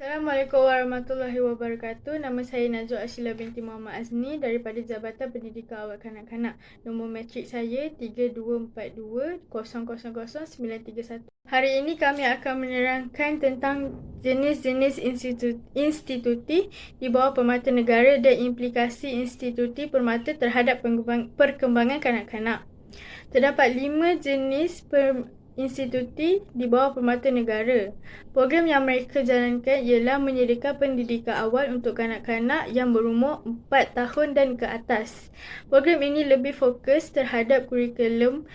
Assalamualaikum warahmatullahi wabarakatuh. Nama saya Najwa Ashila binti Muhammad Azni daripada Jabatan Pendidikan Awal Kanak-Kanak. Nombor matrik saya 3242000931. Hari ini kami akan menerangkan tentang jenis-jenis instituti di bawah permata negara dan implikasi instituti permata terhadap perkembangan kanak-kanak. Terdapat 5 jenis instituti di bawah permata negara. Program yang mereka jalankan ialah menyediakan pendidikan awal untuk kanak-kanak yang berumur 4 tahun dan ke atas. Program ini lebih fokus terhadap kurikulum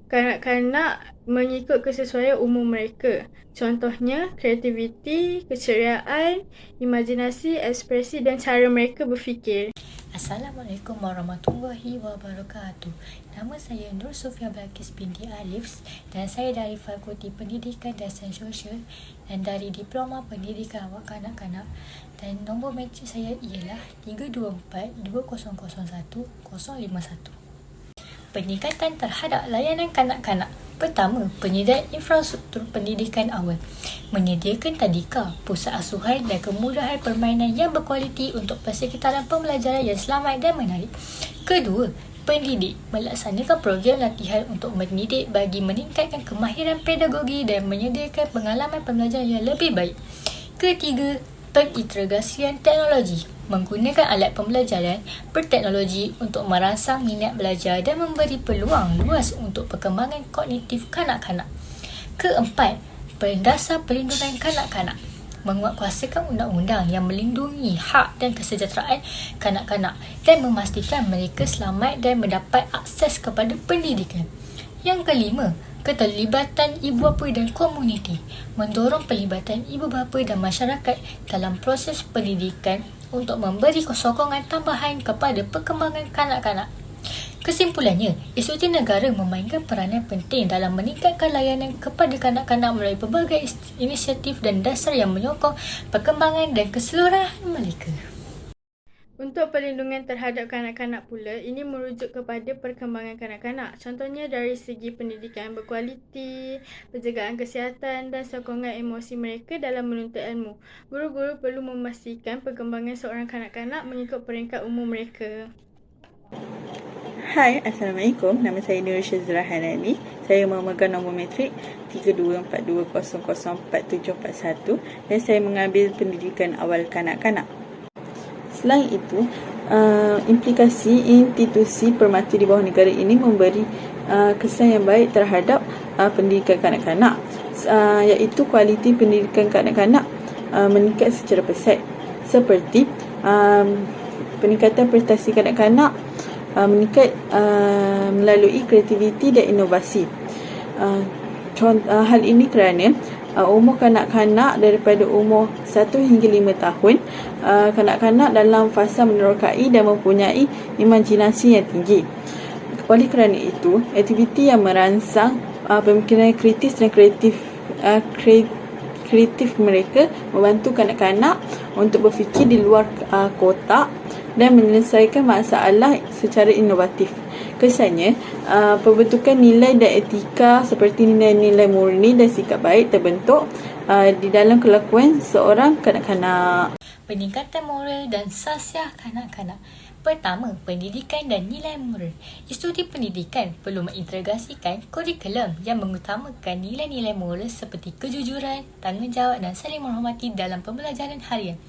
kanak-kanak mengikut kesesuaian umur mereka. Contohnya, kreativiti, keceriaan, imajinasi, ekspresi dan cara mereka berfikir. Assalamualaikum warahmatullahi wabarakatuh. Nama saya Nur Sofia Balkis binti Alif dan saya dari Fakulti Pendidikan dan Sains Sosial dan dari Diploma Pendidikan Awal Kanak-Kanak, dan nombor matrik saya ialah 3242001051. Peningkatan terhadap layanan kanak-kanak. Pertama, penyediaan infrastruktur pendidikan awal. Menyediakan tadika, pusat asuhan dan kemudahan permainan yang berkualiti untuk persekitaran pembelajaran yang selamat dan menarik. Kedua, pendidik melaksanakan program latihan untuk mendidik bagi meningkatkan kemahiran pedagogi dan menyediakan pengalaman pembelajaran yang lebih baik. Ketiga, pengintegrasian teknologi. Menggunakan alat pembelajaran berteknologi untuk merangsang minat belajar dan memberi peluang luas untuk perkembangan kognitif kanak-kanak. Keempat, pendasar perlindungan kanak-kanak. Menguatkuasakan undang-undang yang melindungi hak dan kesejahteraan kanak-kanak dan memastikan mereka selamat dan mendapat akses kepada pendidikan. Yang kelima, keterlibatan ibu bapa dan komuniti. Mendorong pelibatan ibu bapa dan masyarakat dalam proses pendidikan untuk memberi sokongan tambahan kepada perkembangan kanak-kanak. Kesimpulannya, institusi negara memainkan peranan penting dalam meningkatkan layanan kepada kanak-kanak melalui pelbagai inisiatif dan dasar yang menyokong perkembangan dan keseluruhan mereka. Untuk perlindungan terhadap kanak-kanak pula, ini merujuk kepada perkembangan kanak-kanak. Contohnya dari segi pendidikan yang berkualiti, penjagaan kesihatan dan sokongan emosi mereka dalam menuntut ilmu. Guru-guru perlu memastikan perkembangan seorang kanak-kanak mengikut peringkat umur mereka. Hai, Assalamualaikum. Nama saya Nur Syazra Hanani. Saya memegang nombor matrik 3242004741 dan saya mengambil pendidikan awal kanak-kanak. Selain itu, implikasi institusi permata di bawah negara ini memberi kesan yang baik terhadap pendidikan kanak-kanak, iaitu kualiti pendidikan kanak-kanak meningkat secara pesat, seperti peningkatan prestasi kanak-kanak meningkat melalui kreativiti dan inovasi. Hal ini kerana umur kanak-kanak daripada umur 1 hingga 5 tahun, kanak-kanak dalam fasa menerokai dan mempunyai imajinasi yang tinggi. Oleh kerana itu, aktiviti yang merangsang pemikiran kritis dan kreatif mereka membantu kanak-kanak untuk berfikir di luar kotak dan menyelesaikan masalah secara inovatif. Kesannya, pembentukan nilai dan etika seperti nilai-nilai murni dan sikap baik terbentuk di dalam kelakuan seorang kanak-kanak. Peningkatan moral dan sasiah kanak-kanak. Pertama, pendidikan dan nilai moral. Institusi pendidikan perlu mengintegrasikan kurikulum yang mengutamakan nilai-nilai moral seperti kejujuran, tanggungjawab dan saling menghormati dalam pembelajaran harian.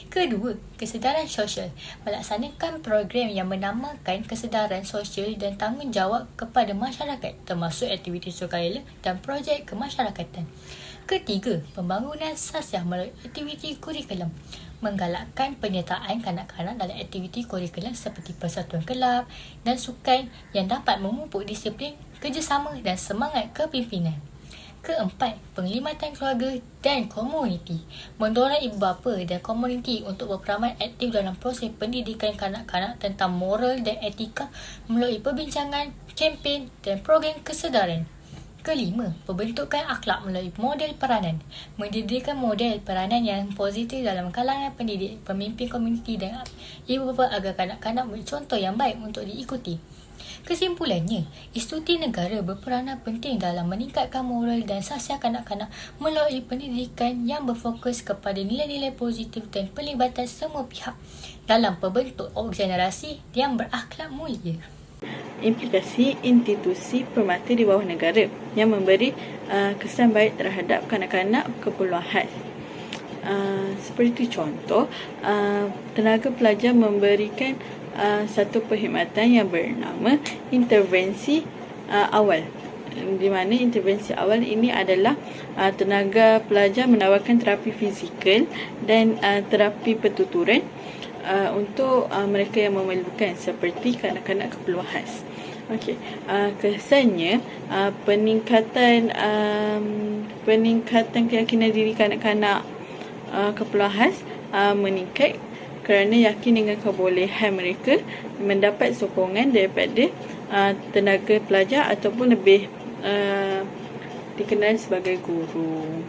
Kedua, kesedaran sosial. Melaksanakan program yang menamakan kesedaran sosial dan tanggungjawab kepada masyarakat, termasuk aktiviti sukarela dan projek kemasyarakatan. Ketiga, pembangunan sasiah melalui aktiviti kurikulum. Menggalakkan penyertaan kanak-kanak dalam aktiviti kurikulum seperti persatuan kelab dan sukan yang dapat memupuk disiplin, kerjasama dan semangat kepimpinan. Keempat, penglibatan keluarga dan komuniti. Mendorong ibu bapa dan komuniti untuk berperanan aktif dalam proses pendidikan kanak-kanak tentang moral dan etika melalui perbincangan, kempen dan program kesedaran. Kelima, pembentukan akhlak melalui model peranan. Mendirikan model peranan yang positif dalam kalangan pendidik, pemimpin komuniti dan ibu bapa agar kanak-kanak bercontoh yang baik untuk diikuti. Kesimpulannya, institusi negara berperanan penting dalam meningkatkan moral dan sahsiah kanak-kanak melalui pendidikan yang berfokus kepada nilai-nilai positif dan pelibatan semua pihak dalam pembentuk generasi yang berakhlak mulia. Implikasi institusi permata di bawah negara yang memberi kesan baik terhadap kanak-kanak keperluan khas. Seperti contoh, tenaga pelajar memberikan satu perkhidmatan yang bernama intervensi awal, di mana intervensi awal ini adalah tenaga pelajar menawarkan terapi fizikal dan terapi pertuturan untuk mereka yang memerlukan, seperti kanak-kanak keperluan khas. Okey, kesannya peningkatan keyakinan diri kanak-kanak keperluan khas meningkat kerana yakin dengan kebolehan mereka mendapat sokongan daripada tenaga pelajar ataupun lebih dikenal sebagai guru.